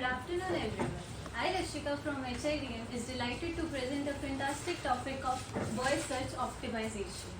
afternoon, everyone. I, Rashika from HIDM, is delighted to present a fantastic topic of voice search optimization.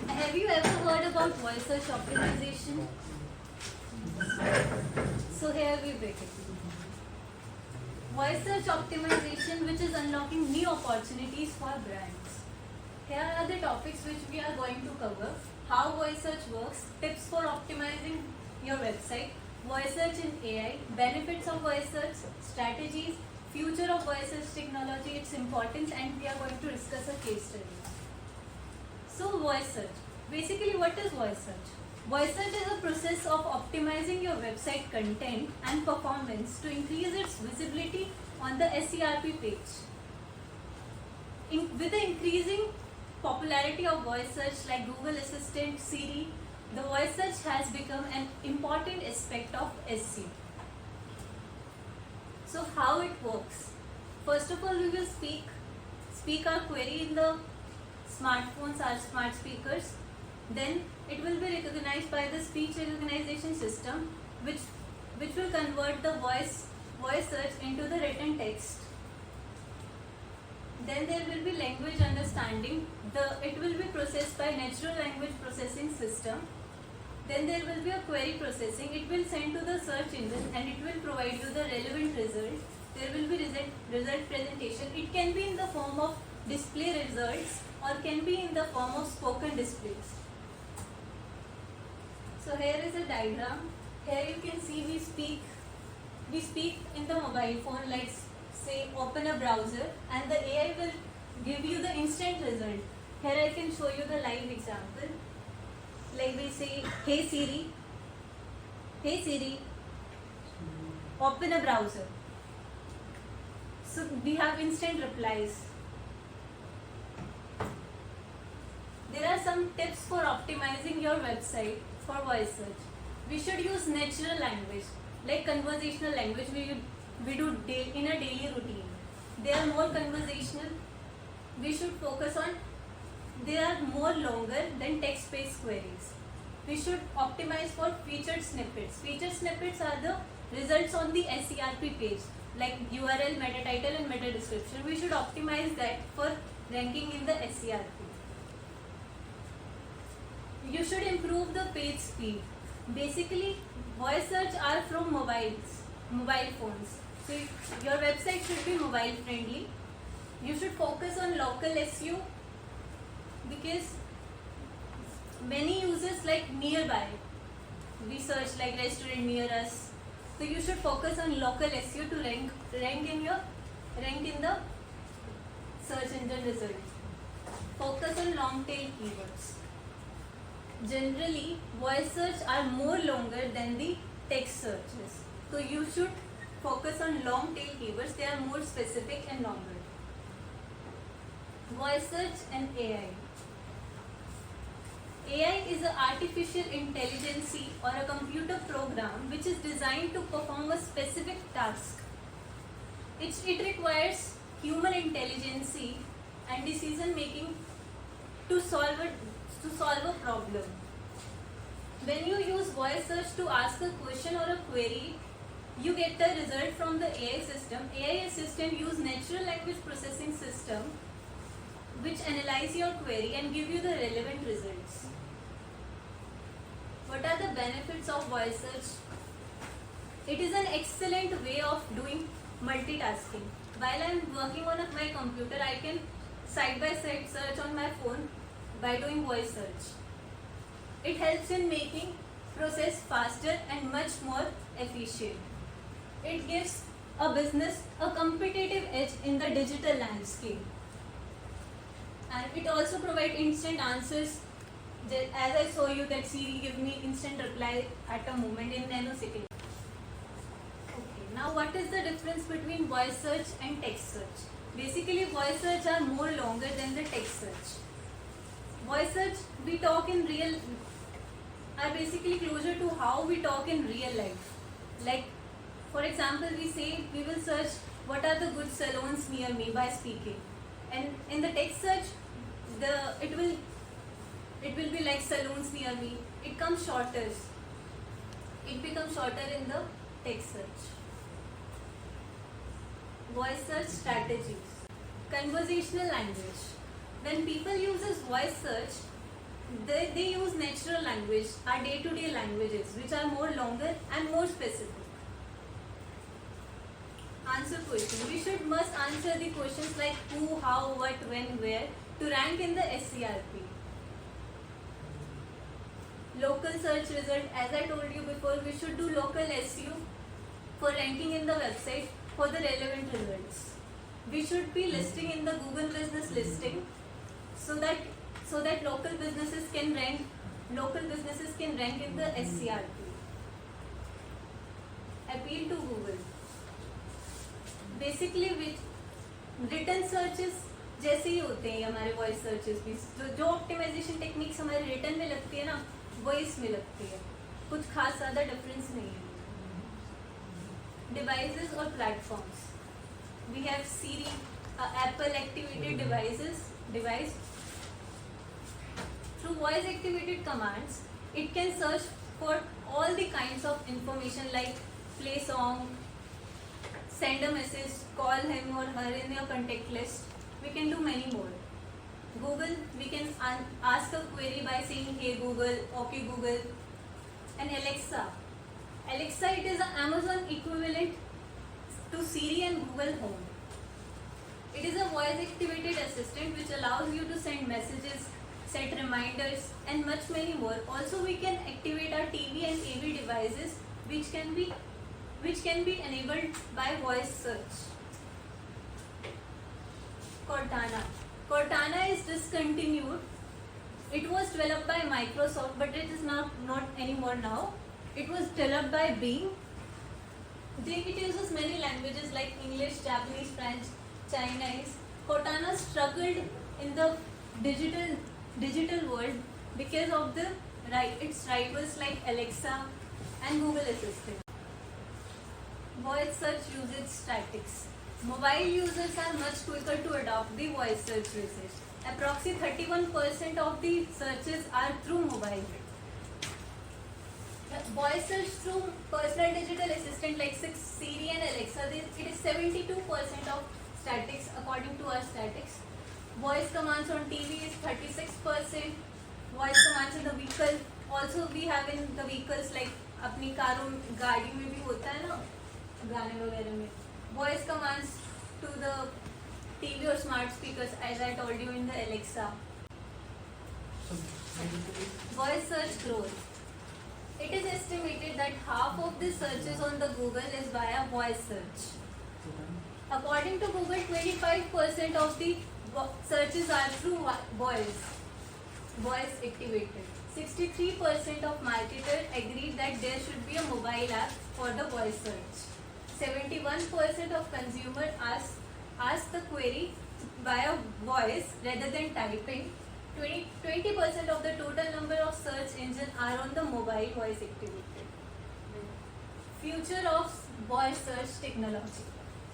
Have you ever heard about voice search optimization? So here we begin. Voice search optimization, which is unlocking new opportunities for brands. Here are the topics which we are going to cover: how voice search works, tips for optimizing your website, voice search in AI, benefits of voice search, strategies, future of voice search technology, its importance, and we are going to discuss a case study. So voice search. Basically, what is voice search? Voice search is a process of optimizing your website content and performance to increase its visibility on the SERP page. With the increasing popularity of voice search like Google Assistant, Siri, the voice search has become an important aspect of SEO. So how it works? First of all, we will speak our query in the smartphones, our smart speakers. Then it will be recognized by the speech recognition system, which will convert the voice search into the written text. Then there will be language understanding. It will be processed by natural language processing system. Then there will be a query processing. It will send to the search engine and it will provide you the relevant result. There will be result presentation. It can be in the form of display results or can be in the form of spoken displays. So here is a diagram. Here you can see we speak in the mobile phone, like say open a browser, and the AI will give you the instant result. Here I can show you the live example. Like we say, hey Siri, open a browser. So we have instant replies. There are some tips for optimizing your website for voice search. We should use natural language, like conversational language we do in a daily routine. They are more conversational. We should focus on, they are more longer than text-based queries. We should optimize for featured snippets. Featured snippets are the results on the SERP page, like URL, meta title and meta description. We should optimize that for ranking in the SERP. You should improve the page speed. Basically, voice search are from mobile phones. So your website should be mobile friendly. You should focus on local SEO because many users like nearby. We search like restaurant near us. So you should focus on local SEO to rank in the search engine result. Focus on long tail keywords. Generally, voice search are more longer than the text searches. So you should focus on long tail keywords. They are more specific and longer. Voice search and AI. AI is an artificial intelligence or a computer program which is designed to perform a specific task. It requires human intelligence and decision making to solve a problem. When you use voice search to ask a question or a query, you get the result from the AI system. AI assistant use natural language processing system which analyze your query and give you the relevant results. What are the benefits of voice search? It is an excellent way of doing multitasking. While I am working on my computer, I can side by side search on my phone by doing voice search. It helps in making process faster and much more efficient. It gives a business a competitive edge in the digital landscape. And it also provides instant answers. As I show you that Siri gives me instant reply at a moment in nanosecond. Okay, now what is the difference between voice search and text search? Basically, voice search are more longer than the text search. Voice search, we talk in real, are basically closer to how we talk in real life. Like, for example, we will search what are the good salons near me by speaking. And in the text search, it will be like salons near me. It comes shorter. It becomes shorter in the text search. voice search strategies. Conversational language. When people uses voice search, they use natural language, our day-to-day languages, which are more longer and more specific. Answer question. We must answer the questions like who, how, what, when, where to rank in the SCRP. Local search result. As I told you before, we should do local SEO for ranking in the website for the relevant results. We should be listing in the Google business listing so that local businesses can rank in the SCRP. Appeal to Google. Basically written searches जैसे ही होते हैं हमारे voice searches भी, जो optimisation techniques हमारे written में लगती है ना, वही इसमें लगती है, कुछ खास ज़्यादा डिफरेंस नहीं है. डिवाइसेस और platforms. We have Siri, Apple activated device. Through voice activated commands it can search for all the kinds of information like play song, send a message, call him or her in your contact list. We can do many more. Google, we can ask a query by saying hey Google, okay Google. And Alexa, it is an Amazon equivalent to Siri and Google Home. It is a voice activated assistant which allows you to send messages, set reminders and much many more. Also we can activate our TV and AV devices which can be enabled by voice search. Cortana is discontinued. It was developed by Microsoft but it is not anymore now. It was developed by Bing. It uses many languages like English, Japanese, French, Chinese. Cortana struggled in the digital world because of its rivals like Alexa and Google Assistant. Voice search usage statistics. Mobile users are much quicker to adopt the voice search usage. Approximately 31% of the searches are through mobile. Voice search through personal digital assistant like Siri and Alexa, it is 72% of statistics according to our statistics. Voice commands on TV is 36%. Voice commands in the vehicle, also we have in the vehicles like अपनी कारों गाड़ी में भी होता है ना, गाने वगैरह में. Voice commands to the TV or smart speakers as I told you in the Alexa. Voice search growth. It is estimated that half of the searches on the Google is via voice search. According to Google, 25% of the searches are through voice activated. 63% of marketers agreed that there should be a mobile app for the voice search. 71% of consumers ask the query via voice rather than typing. 20% of the total number of search engines are on the mobile voice activated. Future of voice search technology.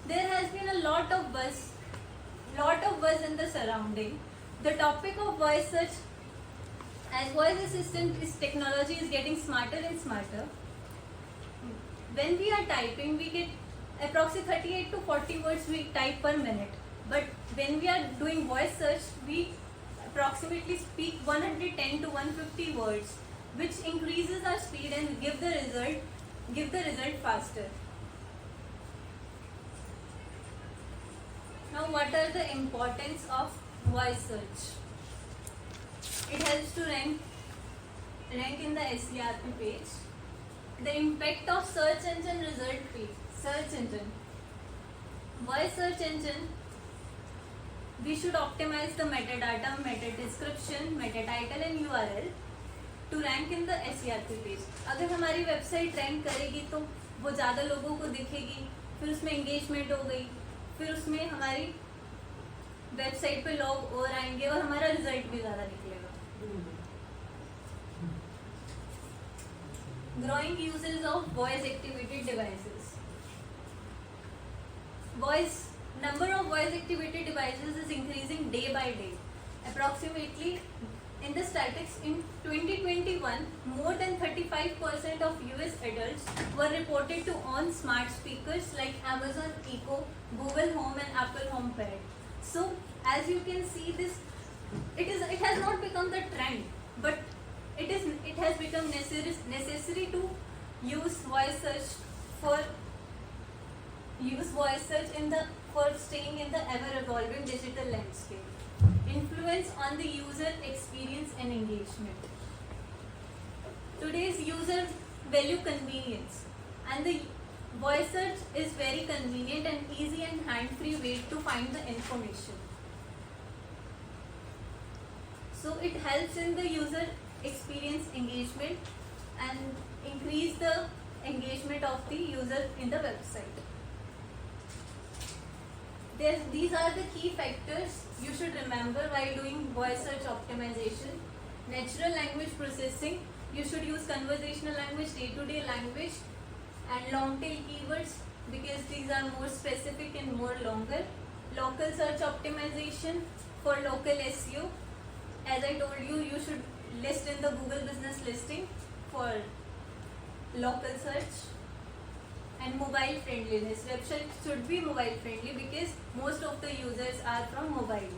There has been a lot of buzz in the surrounding. The topic of voice search as voice assistant technology is getting smarter and smarter. When we are typing, we get approximately 38 to 40 words we type per minute. But when we are doing voice search, we approximately speak 110 to 150 words, which increases our speed and give the result faster. Now, what are the importance of voice search? It helps to rank in the SCRP page. The impact of search engine result page. Search engine. Voice search engine. We should optimize the metadata, meta description, meta title and URL to rank in the SCRP page. अगर हमारी website rank करेगी तो वो ज़्यादा लोगों को दिखेगी, फिर उसमें एंगेजमेंट हो गई, फिर उसमें हमारी वेबसाइट पे लोग और आएंगे और हमारा रिजल्ट भी ज़्यादा निकलेगा. Growing uses of voice activated devices. Number of voice activated devices is increasing day by day. Approximately in the statistics in 2021, more than 35% of US adults were reported to own smart speakers like Amazon Echo, Google Home and Apple HomePod. So as you can see, this it has not become the trend, but it has become necessary to use voice search for staying in the ever evolving digital landscape. Influence on the user experience and engagement. Today's user value convenience, and the voice search is very convenient and easy and hand-free way to find the information. So it helps in the user experience engagement and increase the engagement of the user in the website. These are the key factors you should remember while doing voice search optimization. Natural language processing, you should use conversational language, day-to-day language, and long tail keywords because these are more specific and more longer. Local search optimization for local SEO. As I told you, you should list in the Google business listing for local search. And mobile friendliness. Website should be mobile friendly because most of the users are from mobile.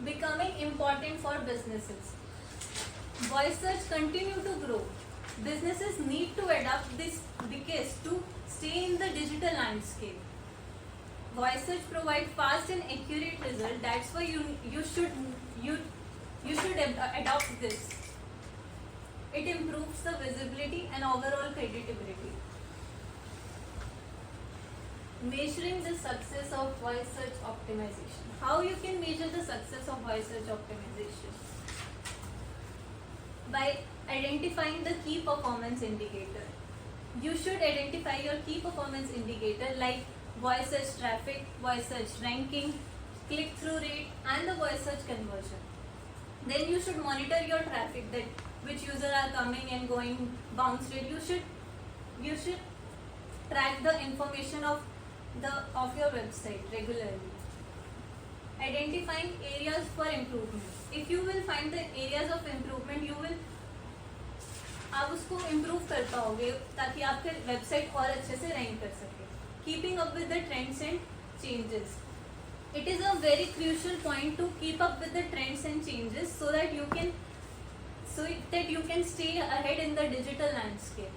Becoming important for businesses. Voice search continue to grow. Businesses need to adapt this because to stay in the digital landscape. Voice search provide fast and accurate result. That's why you should adopt this. It improves the visibility and overall credibility. Measuring the success of voice search optimization. How you can measure the success of voice search optimization? By identifying the key performance indicator. You should identify your key performance indicator like voice search traffic, voice search ranking, click-through rate and the voice search conversion. Then you should monitor your traffic, that which users are coming and going, bounce rate. You should track the information of your website regularly. Identifying areas for improvement. If you will find the areas of improvement, आप उसको improve कर पाओगे ताकि आपके website और अच्छे से rank कर सके. Keeping up with the trends and changes. It is a very crucial point to keep up with the trends and changes so that you can stay ahead in the digital landscape.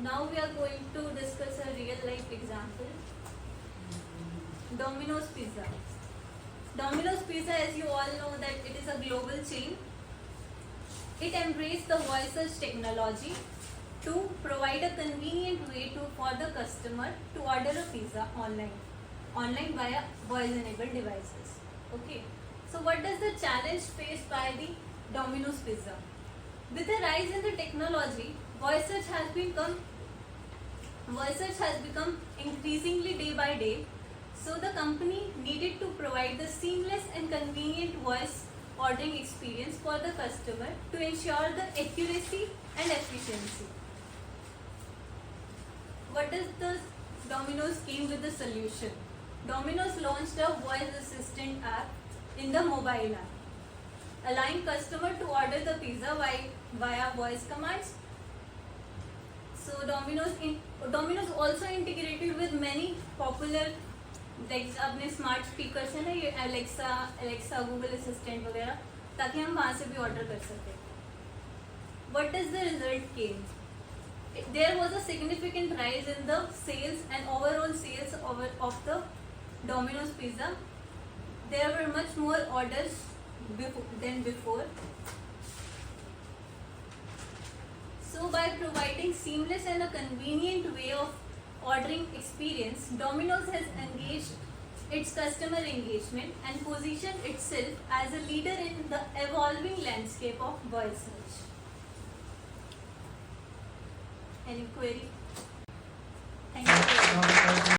Now we are going to discuss a real life example. Domino's Pizza. Domino's Pizza, as you all know, that it is a global chain. It embraced the voice search technology to provide a convenient way for the customer to order a pizza online via voice-enabled devices. Okay. So what does the challenge faced by the Domino's Pizza? With the rise in the technology, voice search has become increasingly day by day. So the company needed to provide the seamless and convenient voice ordering experience for the customer to ensure the accuracy and efficiency. What does the Domino's came with the solution? Domino's launched a voice assistant app in the mobile app, allowing customer to order the pizza via voice commands. So Domino's also integrated with many popular like अपने smart speakers है ना, ये Alexa, Google Assistant वगैरह, ताकि हम वहाँ से भी ऑर्डर कर सकें. What does the result came? There was a significant rise in the sales and overall sales of the Domino's Pizza. There were much more orders than before. So by providing seamless and a convenient way of ordering experience, Domino's has engaged its customer engagement and positioned itself as a leader in the evolving landscape of voice search. Any query? Thank you.